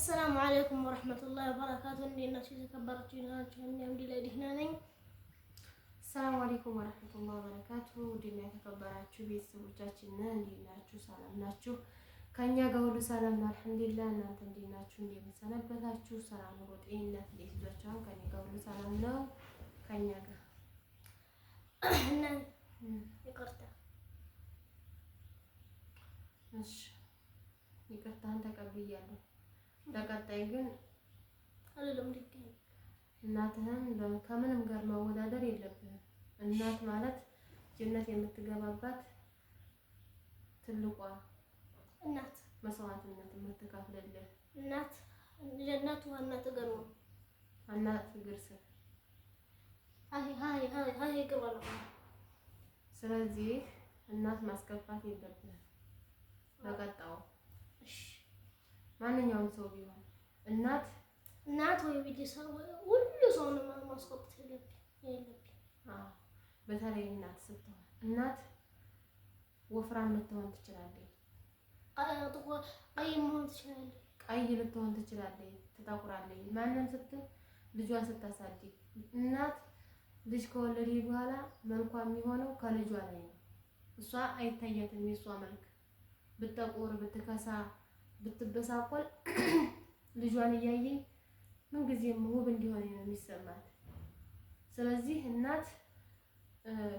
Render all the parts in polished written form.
السلام عليكم ورحمة الله وبركاته. እንዴት ናችሁ? የተከበራችሁ ናችሁ? እኛም ደህና ነኝ። ሰላም አለይኩም ወራህመቱላሂ ወበረካቱ። ውድና የተከበራችሁ ቤተሰቦቻችን እንዴት ናችሁ? ሰላም ናችሁ? ከኛ ጋር ሁሉ ሰላም ነው አልሐምዱሊላህ። እናንተ እንዴት ናችሁ? እንዴት ሰነበታችሁ? ሰላም ነው? ጤንነት እንዴት ይዟችኋል? ከኛ ጋር ሁሉ ሰላም ነው። ከኛ ጋር እና ይቅርታ እሺ፣ ይቅርታን ተቀብያለሁ። ለቀጣይ ግን አይደለም ድጋሚ እናትህን ከምንም ጋር ማወዳደር የለብህም። እናት ማለት ጀነት የምትገባባት ትልቋ እናት መስዋዕትነት የምትከፍልልህ እናት ጀነቱ እናት እግር ነው። እናት እግር ስር አይ እግር ነው። ስለዚህ እናት ማስከፋት የለብህም። ለቀጣው ማንኛውም ሰው ቢሆን እናት ወይ ቤተሰብ ሁሉ ሰው ነው ማስቆጣት የለብኝ። በተለይ እናት ስትሆን እናት ወፍራም ልትሆን ትችላለች፣ ቀይ መሆን ትችላለች፣ ቀይ ልትሆን ትችላለች፣ ትጠቁራለች። ማንም ስትል ልጇን ስታሳድግ እናት ልጅ ከወለደ በኋላ መልኳ የሚሆነው ከልጇ ላይ ነው። እሷ አይታያትም። የእሷ መልክ ብትጠቁር ብትከሳ ብትበሳቆል ልጇን እያየ ምን ጊዜም ውብ እንዲሆን ነው የሚሰማት። ስለዚህ እናት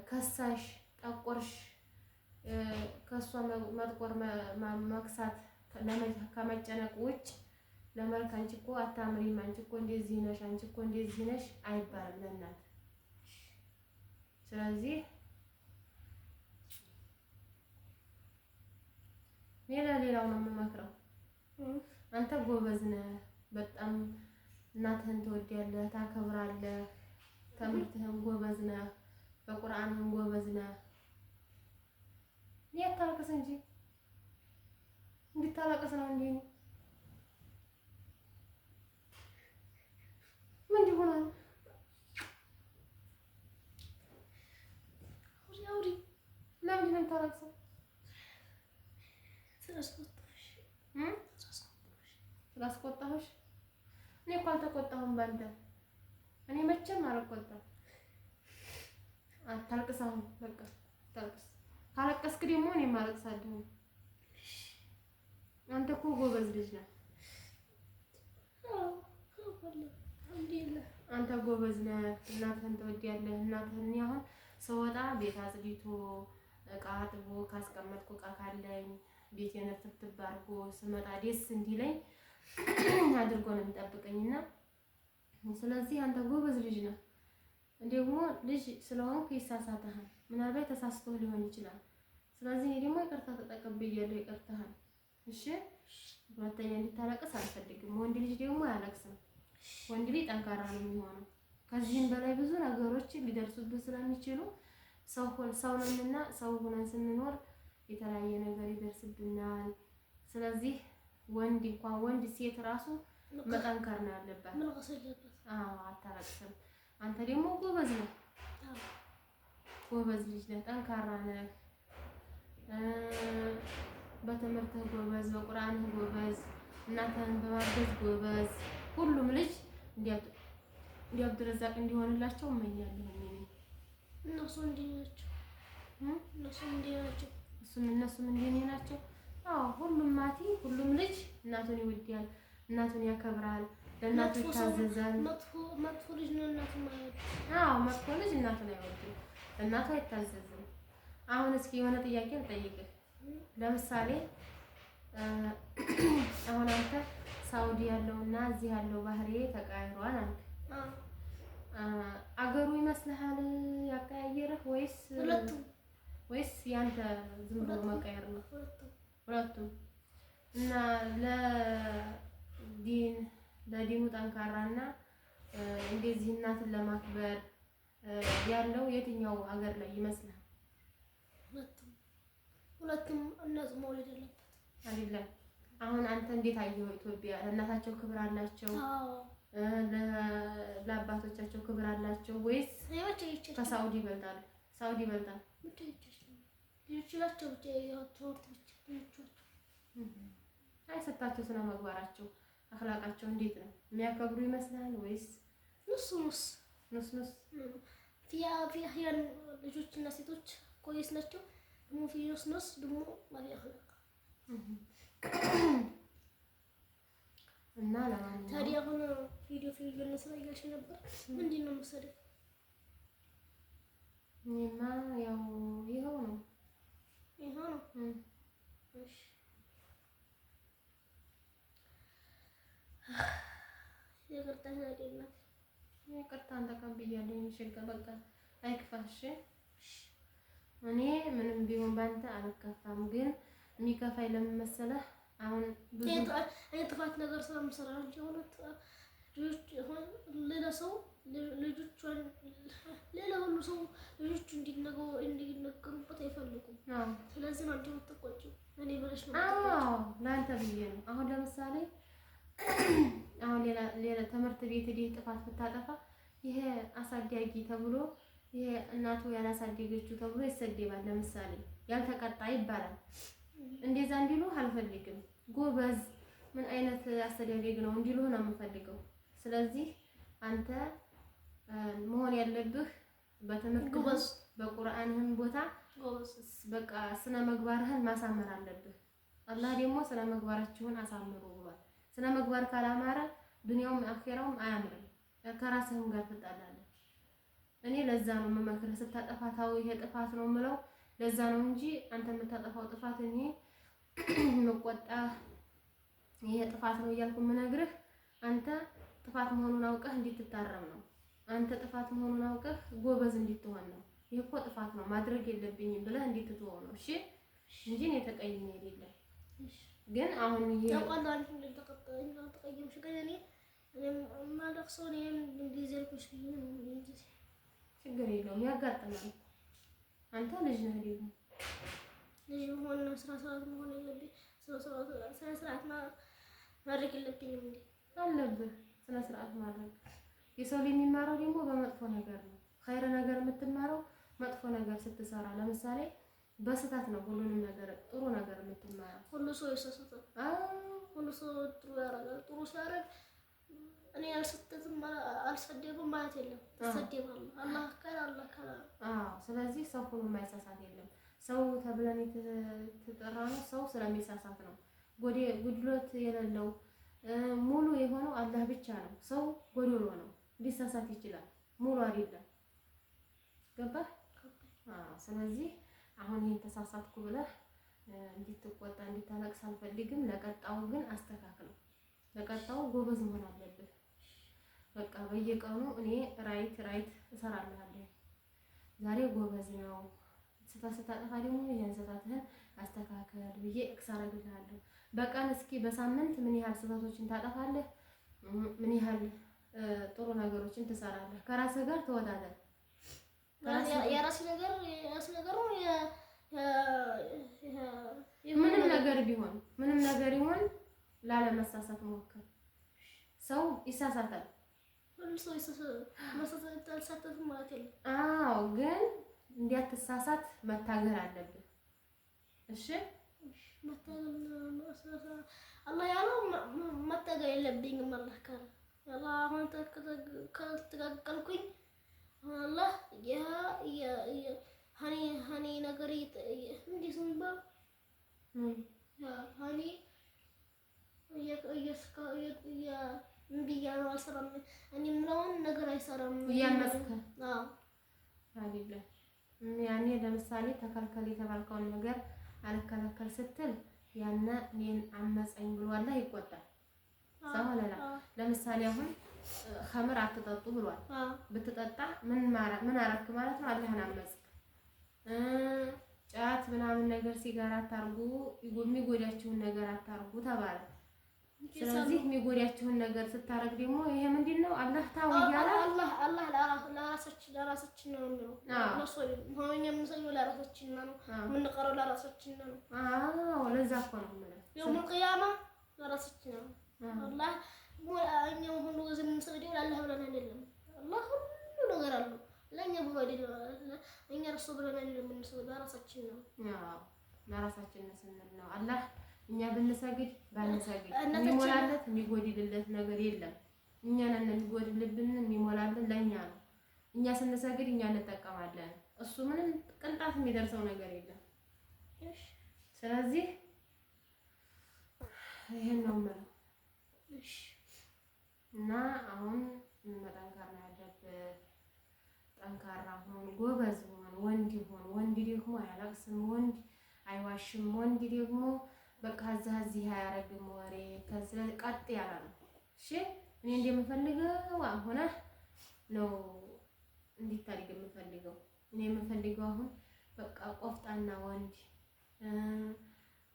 ከሳሽ ጠቆርሽ ከሷ መጥቆር መክሳት ከመጨነቅ ውጭ ለመልክ አንቺ እኮ አታምሪም፣ አንቺ እኮ እንደዚህ ነሽ፣ አንቺ እኮ እንደዚህ ነሽ አይባልም ለእናት። ስለዚህ ሌላው ነው የምመክረው። አንተ ጎበዝ ነህ፣ በጣም እናትህን ትወዳለህ፣ ታከብራለህ፣ ትምህርትህን ጎበዝ ነህ፣ በቁርአንህን ጎበዝ ነህ። ታለቅስ እንጂ እንድታለቅስ ነው እንዴ? ምን ይሆናል? አውሪ ለምንድን ነው የምታለቅሰው? ስላስቆጣሁሽ? እኔ እኮ አልተቆጣሁም ባንተ። እኔ መቼም አልቆጣም። አታልቅስ አሁን በቃ አታልቅስ። ካለቀስክ ደግሞ እኔም አለቅሳለሁ። አንተ እኮ ጎበዝ ልጅ ነህ። አንተ ጎበዝ ነህ። እናትህን ትወዳለህ። እናትህን እኔ አሁን ስወጣ ቤት አጽድቶ እቃ አጥቦ ካስቀመጥኩ እቃ ካለኝ ቤቴን ፍትብ አድርጎ ስመጣ ደስ እንዲለኝ አድርጎ ነው የሚጠብቀኝና ስለዚህ አንተ ጎበዝ ልጅ ነህ። ደግሞ ልጅ ስለሆንኩ ይሳሳታል። ምናልባት ተሳስቶ ሊሆን ይችላል። ስለዚህ እኔ ደግሞ ይቅርታ ተቀብያለሁ። ይቅርታህን እሺ። ሁለተኛ እንድታለቅስ አልፈልግም። ወንድ ልጅ ደግሞ አያለቅስም። ወንድ ልጅ ጠንካራ ነው የሚሆነው። ከዚህም በላይ ብዙ ነገሮች ሊደርሱብህ ስለሚችሉ ሰው ነንና ሰው ሆነን ስንኖር የተለያየ ነገር ይደርስብናል። ስለዚህ ወንድ ሴት ራሱ መጠንከር ነው ያለባት። አታለቅስም። አንተ ደግሞ ጎበዝ ነህ፣ ጎበዝ ልጅ ነህ፣ ጠንካራ ነህ፣ በትምህርትህ ጎበዝ፣ በቁርአንህ ጎበዝ፣ እናትህን በማገዝ ጎበዝ። ሁሉም ልጅ እንዲያብድረዛቅ እንዲሆንላቸው እመኛለሁ። እነሱም እንዲህ ናቸው። አዎ ሁሉም ልጅ እናቱን ይወዳል፣ እናቱን ያከብራል፣ ለእናቱ ይታዘዛል። መጥፎ ልጅ ነው እናቱን ማለት። አዎ መጥፎ ልጅ እናቱን አይወድም፣ እናቱ አይታዘዝም። አሁን እስኪ የሆነ ጥያቄ ልጠይቅህ። ለምሳሌ አሁን አንተ ሳውዲ ያለውና እዚህ ያለው ባህሪ ተቀያይሯል አንተ አገሩ ይመስልሃል ያቀያየረህ ወይስ ያንተ ዝም ብሎ መቀየር ነው? ሁለቱም እና ለዲኑ ጠንካራና እንደዚህ እናትን ለማክበር ያለው የትኛው ሀገር ላይ ይመስላል? ሁለቱም እናት መውለድ አለበት አይደለም። አሁን አንተ እንዴት አየኸው? ኢትዮጵያ ለእናታቸው ክብር አላቸው? ለአባቶቻቸው ክብር አላቸው ወይስ ከሳውዲ ይበልጣል? ሳውዲ ይበልጣል። አይሰጣቸው ስነ ምግባራቸው አኽላቃቸው እንዴት ነው? የሚያከብሩ ይመስላል ወይስ نص نص ንስ ንስ? في أحيان ልጆችና ሴቶች كويس ናቸው ደግሞ في نص نص ደግሞ ما في أخلاق እና ለማንኛውም ታዲያ አሁን ቪዲዮ እንስራ እያልሽ ነበር። ምንድን ነው የምትሰሪው? እኔማ ያው ይኸው ነው። እሺ ይቅርታሽ አይደለም። ይቅርታን ተቀብያለሁ። የሚሸጋ በቃ አይክፋሽ። እኔ ምንም ቢሆን ባንተ አልከፋም። ግን የሚከፋኝ ለምን መሰለህ? አሁን ብዙ ጥፋት ነገር ስለምሰራ እንጂ እውነት ልጆች ሆን ሌላ ሰው ልጆቿን ሌላ ሁሉ ሰው ልጆቹ እንዲነገሩበት አይፈልጉም። ስለዚህ ነው አንቺ የምትቆጪው። እኔ ብለሽ ነው። አዎ ለአንተ ብዬ ነው። አሁን ለምሳሌ አሁን ሌላ ትምህርት ቤት ሄደህ ጥፋት ብታጠፋ ይሄ አሳዳጊ ተብሎ ይሄ እናቱ ያላሳደገችው ተብሎ ይሰደባል። ለምሳሌ ያልተቀጣ ይባላል። እንደዛ እንዲሉ አልፈልግም። ጎበዝ ምን አይነት አስተዳደግ ነው እንዲሉ ነው የምፈልገው። ስለዚህ አንተ መሆን ያለብህ በትምህርት ጎበዝ፣ በቁርአንህም ቦታ ጎበዝ፣ በቃ ስነ ምግባርህን ማሳመር አለብህ። አላህ ደግሞ ስነ ምግባራችሁን አሳምሩ ብሏል። ስነ ምግባር ካላማረ ዱንያውም አኺራውም አያምርም። ከራስህም ጋር ትጣላለህ። እኔ ለዛ ነው የምመክርህ። ስታጠፋ ታው ይሄ ጥፋት ነው የምለው ለዛ ነው እንጂ አንተ የምታጠፋው ጥፋት እኔ መቆጣ ይሄ ጥፋት ነው እያልኩ የምነግርህ አንተ ጥፋት መሆኑን አውቀህ እንድትታረም ነው። አንተ ጥፋት መሆኑን አውቀህ ጎበዝ እንድትሆን ነው። ይሄ እኮ ጥፋት ነው ማድረግ የለብኝም ብለህ እንድትተወው ነው። እሺ እንጂ እኔ ተቀይሜ አይደለም። ግን አሁን ይሄ ተቆጣን ተቀይምሽ ግን እኔም ማለቅሰው እኔም እንግሊዝ ልኩሽ ችግር የለውም ያጋጥማል። አንተ ልጅ ነህ ደግሞ ልጅ መሆን ነው ስራ መሆን የለብኝ ስነ ስርዓት ማድረግ የለብኝም እንዴ? አለብህ ስነ ስርዓት ማድረግ። የሰው ልጅ የሚማረው ደግሞ በመጥፎ ነገር ነው። ኸይር ነገር የምትማረው መጥፎ ነገር ስትሰራ፣ ለምሳሌ በስህተት ነው ሁሉንም ነገር ጥሩ ነገር የምትማረው። ሁሉ ሰው ይሳሳታል። ሁሉ ሰው ጥሩ ያደርጋል። ጥሩ ሲያደርግ እኔ አልሰደብም ማለት የለም። ትሰደባለህ። አላህ ካለ ስለዚህ ሰው ሁሉ የማይሳሳት የለም። ሰው ተብለን የተጠራ ነው ሰው ስለሚሳሳት ነው። ጉድሎት የሌለው ሙሉ የሆነው አላህ ብቻ ነው። ሰው ጎዶሎ ነው፣ ሊሳሳት ይችላል፣ ሙሉ አይደለም። ገባህ? ስለዚህ አሁን ይሄን ተሳሳትኩ ብለህ እንድትቆጣ እንድታለቅስ አልፈልግም። ለቀጣው ግን አስተካክለው። ለቀጣው ጎበዝ መሆን አለብህ። በቃ በየቀኑ እኔ ራይት እሰራለሁ። ዛሬ ጎበዝ ነው ስታጠፋ ደግሞ ይሄን ስህተትህን አስተካከል ብዬ እክሳረግልሃለሁ። በቀን እስኪ በሳምንት ምን ያህል ስህተቶችን ታጠፋለህ? ምን ያህል ጥሩ ነገሮችን ትሰራለህ? ከራስህ ጋር ተወዳደር። የራስ ነገር ነው። ምንም ነገር ቢሆን ላለመሳሳት ሞክር። ሰው ይሳሳታል። ሁሉ ሰው ይሳሳታል ማለት የለም። አዎ ግን እንዲያትሳሳት መታገል አለብህ። እሺ አላህ ያለው መታገል የለብኝም። አላህ ካለ አላህ አሁን ከተጋቀልኩኝ አላህ ሀኒ ነገር እንዴት ነው የሚባለው? ሀኒ እምቢያ ነው አልሰራም። እኔ የምለውን ነገር አይሰራም እያመጽከ አይደለም። ያኔ ለምሳሌ ተከልከል የተባልከውን ነገር አልከለከል ስትል ያነ እኔን አመፀኝ ብሎ አላህ ይቆጣል። ሰው ለላ ለምሳሌ አሁን ኸምር አትጠጡ ብሏል። ብትጠጣ ምን አረክ ማለት ነው? አላህን አመጽክ። ጫት ምናምን ነገር ሲጋራ አታርጉ፣ የሚጎዳችሁን ነገር አታርጉ ተባለ። ስለዚህ የሚጎዳችሁን ነገር ስታረግ ደግሞ ይሄ ምንድነው? አላህ ታው ይያላ አላህ ለራሳችን ነው የሚለው። ሆኛ የምንሰኘው ለራሳችን ነው፣ የምንቀረው ለራሳችን ነው። ለዛ እኮ ነው ማለት የውም ቂያማ ለራሳችን ነው። አላህ እኛ ሁሉ ጊዜ የምንሰግደው ለአላህ ብለን አይደለም። አላህ ሁሉ ነገር አለው ለኛ እኛ እርሱ ብለን አይደለም የምንሰግደው ለራሳችን ነው። ለራሳችን ስንል ነው። አላህ እኛ ብንሰግድ ባንሰግድ የሚሞላለት የሚጎድልለት ነገር የለም። እኛ ነን የሚጎድልብን የሚሞላልን ለእኛ ነው። እኛ ስንሰግድ እኛ እንጠቀማለን። እሱ ምንም ቅንጣት የሚደርሰው ነገር የለም። ስለዚህ ይሄን ነው የምለው እና አሁን መጠንከር ነው ያለብህ። ጠንካራ ሆን፣ ጎበዝ ሆን፣ ወንድ ሆን። ወንድ ደግሞ አያለቅስም፣ ወንድ አይዋሽም፣ ወንድ ደግሞ በቃ እዚህ አያረግም ወሬ። ከዚህ ቀጥ ያለ ነው። እሺ እኔ እንደምፈልገው ሆነ ነው እንዲታደግ የምፈልገው። እኔ የምፈልገው አሁን በቃ ቆፍጣና ወንድ፣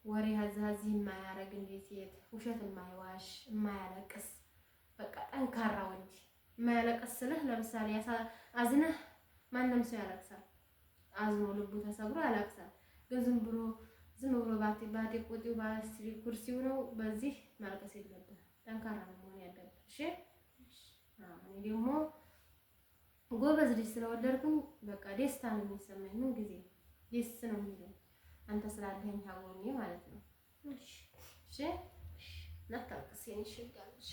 ወሬ እዚህ የማያረግ እንደ ሴት፣ ውሸት የማይዋሽ የማያለቅስ በቃ ጠንካራ ወንድ። የማያለቅስ ስልህ ለምሳሌ አዝነህ ማንም ሰው ያለቅሳል። አዝኖ ልቡ ተሰብሮ ያለቅሳል። ግን ዝም ብሎ ባቴ ቁጢው ባስሪ ኩርሲው ነው። በዚህ ማልቀስ የለብህም። ጠንካራ ነው መሆን ያለብህ። እሺ እኔ ደግሞ ጎበዝ ልጅ ስለወለድኩኝ በቃ ደስታ ነው የሚሰማኝ። ምን ጊዜ ደስ ነው የሚለኝ አንተ ስላለኝ ሀጎኔ ማለት ነው። እሺ ነታልቅስ የኔ ሽጋልሽ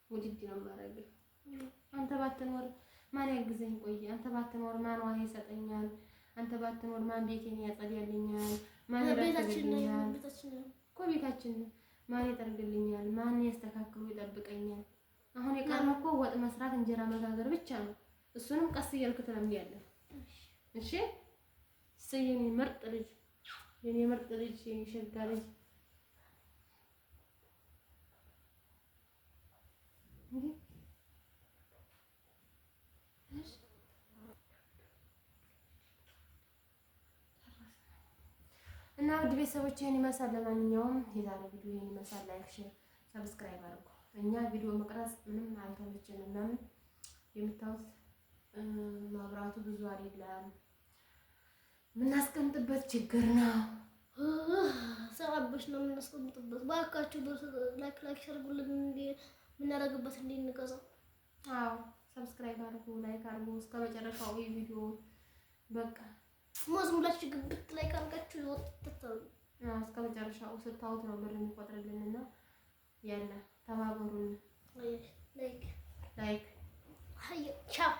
ውድድ ነው ማረግ። አንተ ባትኖር ማን ያግዘኝ? ቆይ አንተ ባትኖር ማን ውሃ ይሰጠኛል? አንተ ባትኖር ማን ቤቴን ያጸዳልኛል? ማን ያደርግልኛል? ቤታችን ማን ይጠርግልኛል? ማን ያስተካክሉ ይጠብቀኛል? አሁን የቀረው እኮ ወጥ መስራት እንጀራ መጋገር ብቻ ነው። እሱንም ቀስ እያልክ ትለምዳለህ። እሺ የኔ ምርጥ ልጅ፣ የኔ ምርጥ ልጅ፣ የኔ ሸጋ ልጅ እና ውድ ቤተሰቦች ይሄን ይመስላል። ለማንኛውም የዛሬ ቪዲዮ ይሄን ይመስላል። ላይክ፣ ሼር፣ ሰብስክራይብ አድርጉ። እኛ ቪዲዮ መቅረጽ ምንም አልተመቸንም። ለምን የምታዩት መብራቱ ብዙ አይደለም፣ የምናስቀምጥበት ችግር ነው። ሰራበሽ ነው የምናስቀምጥበት። ባካችሁ ላይክ አድርጉልን እንዴ የምናደርግበት እንዴ እንቀዛው። አዎ ሰብስክራይብ አድርጉ፣ ላይክ አድርጉ እስከ መጨረሻው ቪዲዮ በቃ ሙላችሁ ግብት ላይ ካርጋችሁ ይወጣታል። እስከ መጨረሻው ስታዩት ነው ብር የሚቆጥርልንና ያለ ተባበሩን። ላይክ ቻው